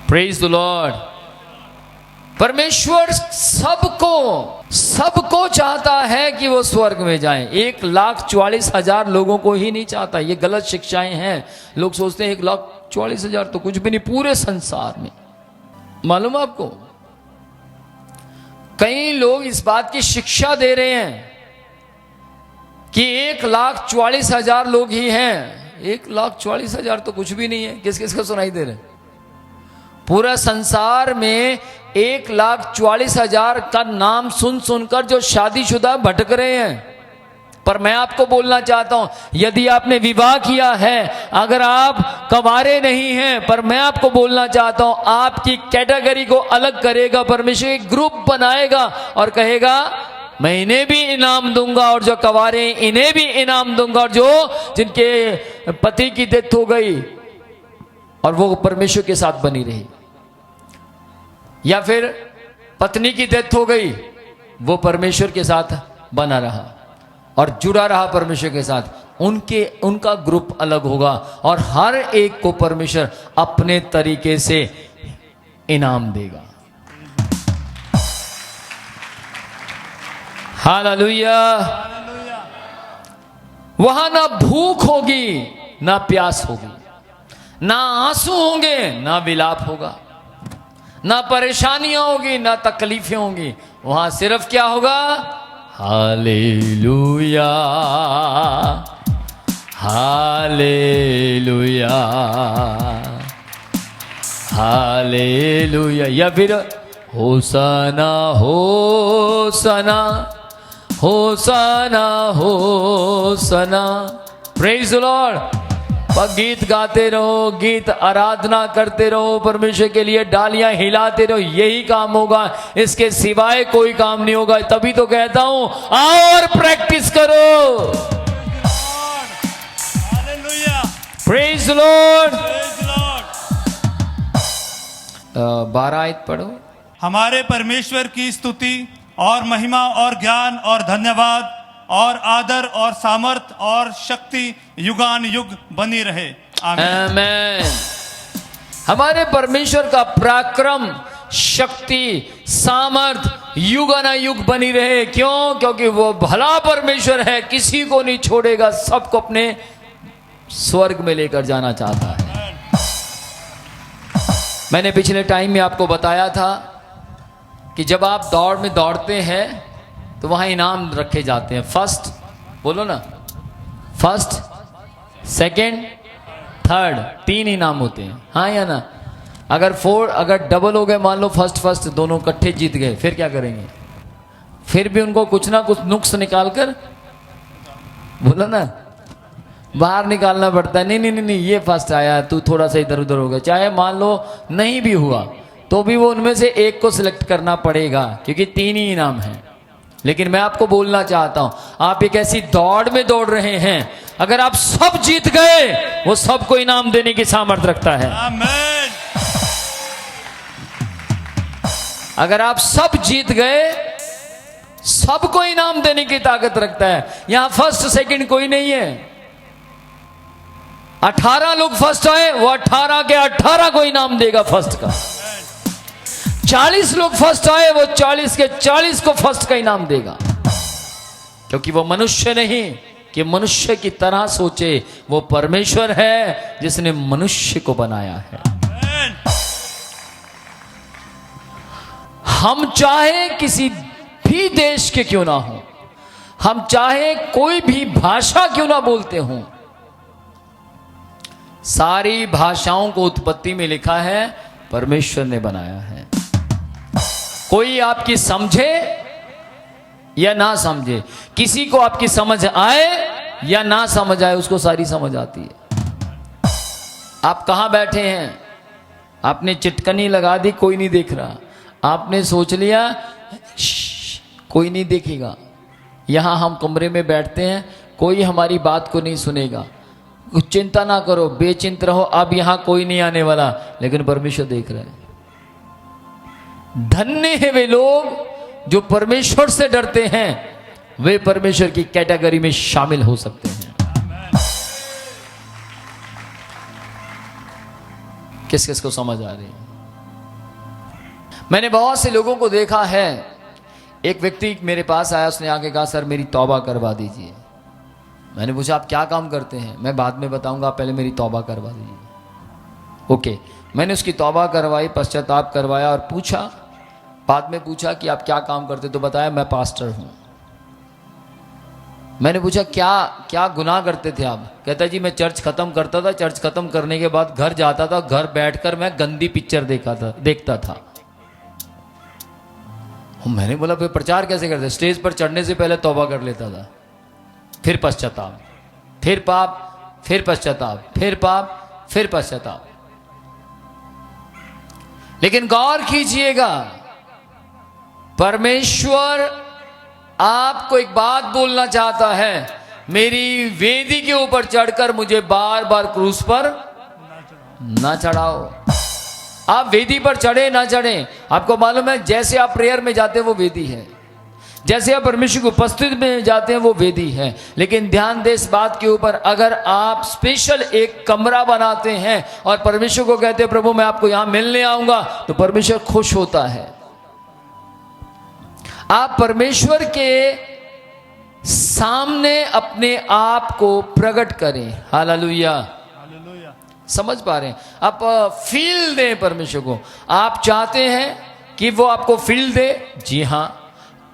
Praise the Lord. परमेश्वर सबको चाहता है कि वो स्वर्ग में जाएं। 1,44,000 लोगों को ही नहीं चाहता। ये गलत शिक्षाएं हैं। लोग सोचते हैं 1,44,000 तो कुछ भी नहीं पूरे संसार में। मालूम आपको, कई लोग इस बात की शिक्षा दे रहे हैं कि 1,44,000 लोग ही हैं। 1,44,000 तो कुछ भी नहीं है। किस किस को सुनाई दे रहे? पूरा संसार में 1,44,000 का नाम सुन सुनकर जो शादीशुदा भटक रहे हैं। पर मैं आपको बोलना चाहता हूं, यदि आपने विवाह किया है, अगर आप कंवारे नहीं हैं, पर मैं आपको बोलना चाहता हूं, आपकी कैटेगरी को अलग करेगा परमेश्वर। एक ग्रुप बनाएगा और कहेगा मैं इन्हें भी इनाम दूंगा, और जो कंवारे इन्हें भी इनाम दूंगा, और जो जिनके पति की डेथ हो गई और वो परमेश्वर के साथ बनी रही, या फिर पत्नी की डेथ हो गई, वो परमेश्वर के साथ बना रहा और जुड़ा रहा परमेश्वर के साथ, उनका ग्रुप अलग होगा और हर एक को परमेश्वर अपने तरीके से इनाम देगा। हालेलुया। वहां ना भूख होगी ना प्यास होगी, ना आंसू होंगे ना विलाप होगा, ना परेशानियां होगी ना तकलीफें होंगी। वहां सिर्फ क्या होगा? हालेलुया, हालेलुया, हालेलुया, या फिर hosanna hosanna hosanna hosanna. Praise the Lord. गीत गाते रहो, गीत आराधना करते रहो, परमेश्वर के लिए डालियां हिलाते रहो, यही काम होगा। इसके सिवाय कोई काम नहीं होगा। तभी तो कहता हूं आओ और प्रैक्टिस करो। Praise the Lord. 12 आयत पढ़ो। हमारे परमेश्वर की स्तुति और महिमा और ज्ञान और धन्यवाद और आदर और सामर्थ और शक्ति युगान युग बनी रहे। आमीन। हमारे परमेश्वर का पराक्रम, शक्ति, सामर्थ युगानुयुग बनी रहे। क्यों? क्योंकि वो भला परमेश्वर है, किसी को नहीं छोड़ेगा, सबको अपने स्वर्ग में लेकर जाना चाहता है। मैंने पिछले टाइम में आपको बताया था कि जब आप दौड़ में दौड़ते हैं तो वहां इनाम रखे जाते हैं। फर्स्ट, बोलो ना, फर्स्ट, सेकंड, थर्ड, 3 इनाम होते हैं। हाँ या ना? अगर डबल हो गए, मान लो फर्स्ट दोनों इकट्ठे जीत गए, फिर क्या करेंगे? फिर भी उनको कुछ ना कुछ नुक्स निकाल कर, बोलो ना, बाहर निकालना पड़ता है। नहीं, ये फर्स्ट आया, तू थोड़ा सा इधर उधर हो गया। चाहे मान लो नहीं भी हुआ तो भी वो उनमें से एक को सिलेक्ट करना पड़ेगा, क्योंकि 3 ही इनाम हैं। लेकिन मैं आपको बोलना चाहता हूं, आप एक ऐसी दौड़ में दौड़ रहे हैं, अगर आप सब जीत गए, वो सबको इनाम देने की सामर्थ्य रखता है। आमीन। अगर आप सब जीत गए, सबको इनाम देने की ताकत रखता है। यहां फर्स्ट सेकंड कोई नहीं है। 18 लोग फर्स्ट आए, वो 18 के 18 को इनाम देगा फर्स्ट का। 40 लोग फर्स्ट आए, वो 40 के 40 को फर्स्ट का इनाम देगा। क्योंकि वो मनुष्य नहीं कि मनुष्य की तरह सोचे, वो परमेश्वर है जिसने मनुष्य को बनाया है। हम चाहे किसी भी देश के क्यों ना हो, हम चाहे कोई भी भाषा क्यों ना बोलते हों, सारी भाषाओं को उत्पत्ति में लिखा है परमेश्वर ने बनाया है। कोई आपकी समझे या ना समझे, किसी को आपकी समझ आए या ना समझ आए, उसको सारी समझ आती है। आप कहां बैठे हैं, आपने चिटकनी लगा दी, कोई नहीं देख रहा, आपने सोच लिया कोई नहीं देखेगा। यहां हम कमरे में बैठते हैं, कोई हमारी बात को नहीं सुनेगा। कुछ चिंता ना करो, बेचिंत रहो, अब यहां कोई नहीं आने वाला, लेकिन परमेश्वर देख रहे हैं। धन्य है वे लोग जो परमेश्वर से डरते हैं, वे परमेश्वर की कैटेगरी में शामिल हो सकते हैं। किस किस को समझ आ रही है? मैंने बहुत से लोगों को देखा है। एक व्यक्ति मेरे पास आया, उसने आके कहा सर मेरी तौबा करवा दीजिए। मैंने पूछा आप क्या काम करते हैं? मैं बाद में बताऊंगा, पहले मेरी तौबा करवा दीजिए। ओके, मैंने उसकी तौबा करवाई, पश्चाताप करवाया और पूछा, बाद में पूछा कि आप क्या काम करते? तो बताया मैं पास्टर हूं। मैंने पूछा क्या क्या गुनाह करते थे आप? कहता जी मैं चर्च खत्म करता था, चर्च खत्म करने के बाद घर जाता था, घर बैठकर मैं गंदी पिक्चर देखता था। मैंने बोला फिर प्रचार कैसे करते? स्टेज पर चढ़ने से पहले तौबा कर लेता था, फिर पश्चाताप, फिर पाप, फिर पश्चाताप, फिर पाप, फिर पश्चाताप। लेकिन गौर कीजिएगा, परमेश्वर आपको एक बात बोलना चाहता है, मेरी वेदी के ऊपर चढ़कर मुझे बार बार क्रूस पर ना चढ़ाओ। आप वेदी पर चढ़े ना चढ़े, आपको मालूम है जैसे आप प्रेयर में जाते हैं वो वेदी है, जैसे आप परमेश्वर की उपस्थिति में जाते हैं वो वेदी है। लेकिन ध्यान दे इस बात के ऊपर, अगर आप स्पेशल एक कमरा बनाते हैं और परमेश्वर को कहते हैं प्रभु मैं आपको यहां मिलने आऊंगा, तो परमेश्वर खुश होता है। आप परमेश्वर के सामने अपने आप को प्रकट करें। हालेलुया, समझ पा रहे हैं? आप फील दें परमेश्वर को। आप चाहते हैं कि वो आपको फील दे? जी हां।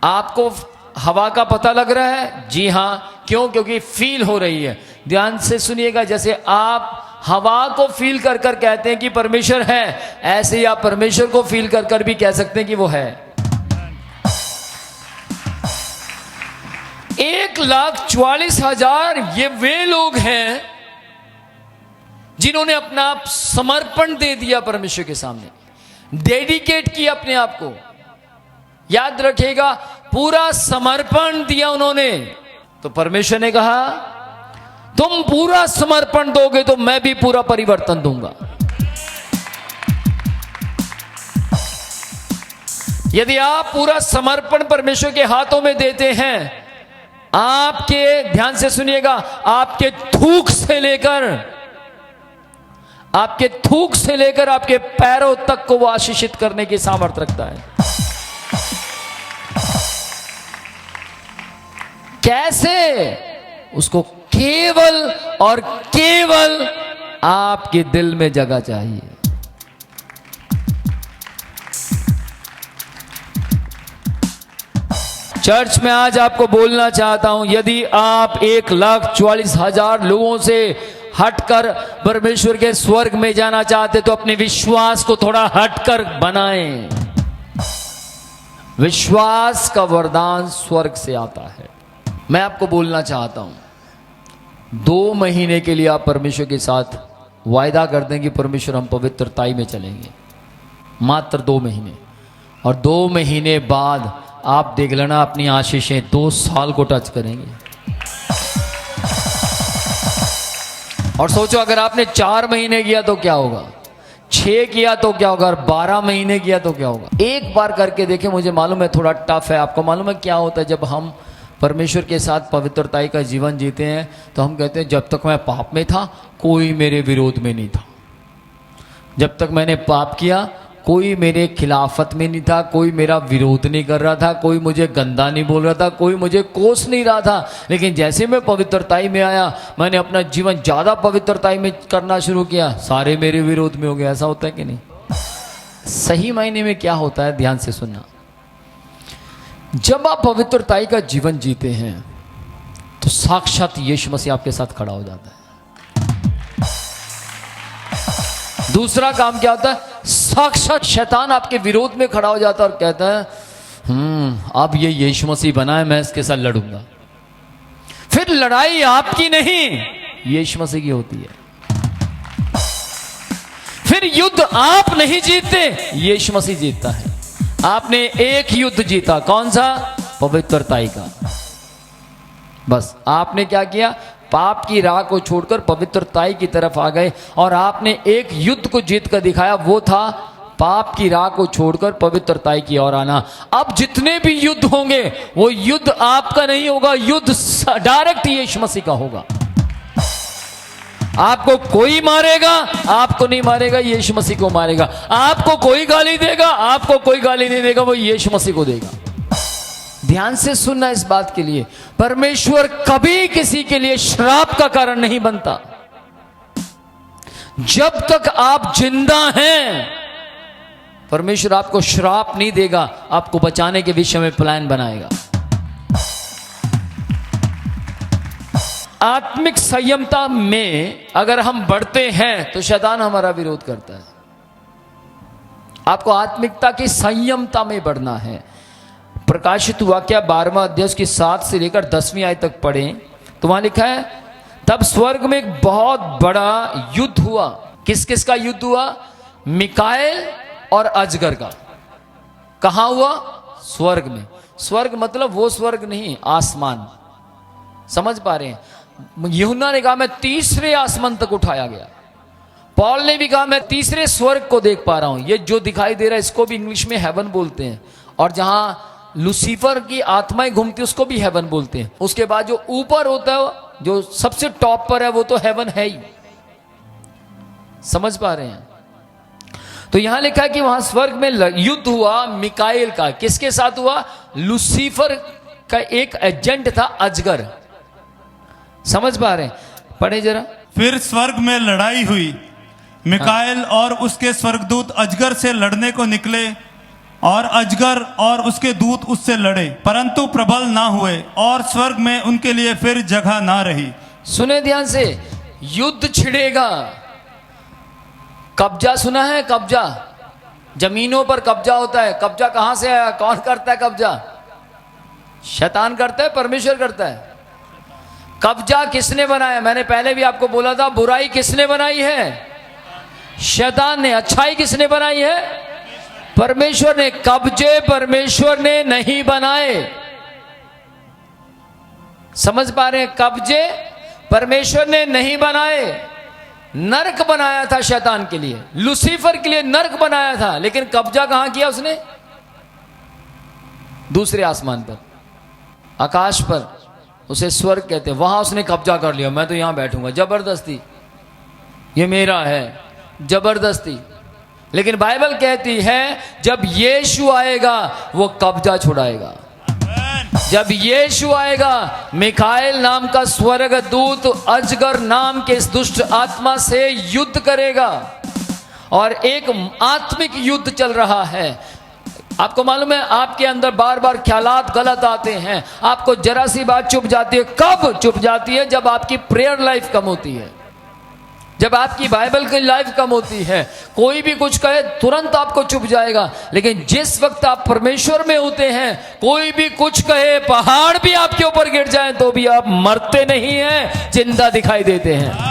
आपको हवा का पता लग रहा है? जी हां। क्यों? क्योंकि फील हो रही है। ध्यान से सुनिएगा, जैसे आप हवा को फील कर कर कहते हैं कि परमेश्वर है, ऐसे ही आप परमेश्वर को फील कर कर भी कह सकते हैं कि वो है। 1,44,000 ये वे लोग हैं जिन्होंने अपना आप समर्पण दे दिया परमेश्वर के सामने, डेडिकेट किया अपने आप को। याद रखिएगा, पूरा समर्पण दिया उन्होंने। तो परमेश्वर ने कहा तुम पूरा समर्पण दोगे तो मैं भी पूरा परिवर्तन दूंगा। यदि आप पूरा समर्पण परमेश्वर के हाथों में देते हैं, आपके, ध्यान से सुनिएगा, आपके थूक से लेकर आपके पैरों तक को वो आशीषित करने की सामर्थ्य रखता है। कैसे? उसको केवल और केवल आपके दिल में जगह चाहिए। चर्च में आज आपको बोलना चाहता हूं, यदि आप 1,44,000 लोगों से हटकर परमेश्वर के स्वर्ग में जाना चाहते तो अपने विश्वास को थोड़ा हटकर बनाएं। विश्वास का वरदान स्वर्ग से आता है। मैं आपको बोलना चाहता हूं, 2 महीने के लिए आप परमेश्वर के साथ वायदा कर दें कि परमेश्वर हम पवित्रताई में चलेंगे, मात्र 2 महीने। और 2 महीने बाद आप देख लेना अपनी आशीषें 2 साल को टच करेंगे। और सोचो अगर आपने 4 महीने किया तो क्या होगा, 6 किया तो क्या होगा, और 12 महीने किया तो क्या होगा। एक बार करके देखें। मुझे मालूम है थोड़ा टफ है, आपको मालूम है क्या होता है जब हम परमेश्वर के साथ पवित्रताई का जीवन जीते हैं, तो हम कहते हैं जब तक मैं पाप में था कोई मेरे विरोध में नहीं था, जब तक मैंने पाप किया कोई मेरे खिलाफत में नहीं था, कोई मेरा विरोध नहीं कर रहा था, कोई मुझे गंदा नहीं बोल रहा था, कोई मुझे कोस नहीं रहा था। लेकिन जैसे मैं पवित्रताई में आया, मैंने अपना जीवन ज़्यादा पवित्रताई में करना शुरू किया, सारे मेरे विरोध में हो गए। ऐसा होता है कि नहीं? सही मायने में क्या होता है, ध्यान से सुनना। जब आप पवित्रताई का जीवन जीते हैं तो साक्षात यीशु मसीह आपके साथ खड़ा हो जाता है। दूसरा काम क्या होता है, साक्षात शैतान आपके विरोध में खड़ा हो जाता है और कहता है अब ये यीशु मसीह बना है, मैं इसके साथ लड़ूंगा। फिर लड़ाई आपकी नहीं, यीशु मसीह की होती है। फिर युद्ध आप नहीं जीतते, यीशु मसीह जीतता है। आपने एक युद्ध जीता, कौन सा? पवित्रताई का। बस आपने क्या किया, पाप की राह को छोड़कर पवित्रताई की तरफ आ गए और आपने एक युद्ध को जीत कर दिखाया, वो था पाप की राह को छोड़कर पवित्रताई की ओर आना। अब जितने भी युद्ध होंगे वो युद्ध आपका नहीं होगा, युद्ध डायरेक्ट यीशु मसीह का होगा। आपको कोई मारेगा, आपको नहीं मारेगा, यीशु मसीह को मारेगा। आपको कोई गाली देगा, आपको कोई गाली नहीं देगा, वो यीशु मसीह को देगा। ध्यान से सुनना इस बात के लिए, परमेश्वर कभी किसी के लिए श्राप का कारण नहीं बनता। जब तक आप जिंदा हैं, परमेश्वर आपको श्राप नहीं देगा, आपको बचाने के विषय में प्लान बनाएगा। आत्मिक संयमता में अगर हम बढ़ते हैं तो शैतान हमारा विरोध करता है। आपको आत्मिकता की संयमता में बढ़ना है। प्रकाशित वाक्य 12वां अध्याय की 7 से लेकर 10वीं आयत तक पढ़ें तो वहां लिखा है, तब स्वर्ग में एक बहुत बड़ा युद्ध हुआ। किस किस का युद्ध हुआ? मिकाएल और अजगर का। कहां हुआ? स्वर्ग में। स्वर्ग मतलब वो स्वर्ग नहीं, आसमान। समझ पा रहे हैं? यूहन्ना ने कहा मैं तीसरे आसमान तक उठाया गया। पॉल ने भी कहा मैं तीसरे स्वर्ग को देख पा रहा हूं। ये जो दिखाई दे रहा है इसको भी इंग्लिश में हेवन बोलते हैं, और जहां लूसीफर की आत्माएं घूमती है उसको भी हेवन बोलते हैं। उसके बाद जो ऊपर होता है, जो सबसे टॉप पर है, वो तो हेवन है ही। समझ पा रहे हैं? तो यहां लिखा है कि वहां स्वर्ग में युद्ध हुआ मिकाएल का। किसके साथ हुआ? लूसीफर का एक एजेंट था अजगर। समझ पा रहे हैं? पढ़े जरा। फिर स्वर्ग में लड़ाई हुई। मिकाएल और उसके स्वर्गदूत अजगर से लड़ने को निकले, और अजगर और उसके दूत उससे लड़े, परंतु प्रबल ना हुए, और स्वर्ग में उनके लिए फिर जगह ना रही। सुने ध्यान से, युद्ध छिड़ेगा। कब्जा सुना है? कब्जा, जमीनों पर कब्जा होता है। कब्जा कहां से आया? कौन करता है कब्जा? शैतान करता है, परमेश्वर करता है? कब्जा किसने बनाया? मैंने पहले भी आपको बोला था, बुराई किसने बनाई है? शैतान ने। अच्छाई किसने बनाई है? परमेश्वर ने। कब्जे परमेश्वर ने नहीं बनाए। समझ पा रहे हैं? कब्जे परमेश्वर ने नहीं बनाए। नरक बनाया था शैतान के लिए, लूसीफर के लिए नरक बनाया था, लेकिन कब्जा कहां किया उसने? दूसरे आसमान पर, आकाश पर। उसे स्वर्ग कहते हैं। वहां उसने कब्जा कर लिया। मैं तो यहां बैठूंगा जबरदस्ती, ये मेरा है, जबरदस्ती। लेकिन बाइबल कहती है जब यीशु आएगा वो कब्जा छुड़ाएगा। जब यीशु आएगा, मिकाएल नाम का स्वर्गदूत अजगर नाम के इस दुष्ट आत्मा से युद्ध करेगा, और एक आत्मिक युद्ध चल रहा है। आपको मालूम है, आपके अंदर बार बार ख्यालात गलत आते हैं, आपको जरा सी बात चुप जाती है। कब चुप जाती है? जब आपकी प्रेयर लाइफ कम होती है, जब आपकी बाइबल की लाइफ कम होती है। कोई भी कुछ कहे तुरंत आपको चुप जाएगा, लेकिन जिस वक्त आप परमेश्वर में होते हैं, कोई भी कुछ कहे, पहाड़ भी आपके ऊपर गिर जाए तो भी आप मरते नहीं हैं, जिंदा दिखाई देते हैं।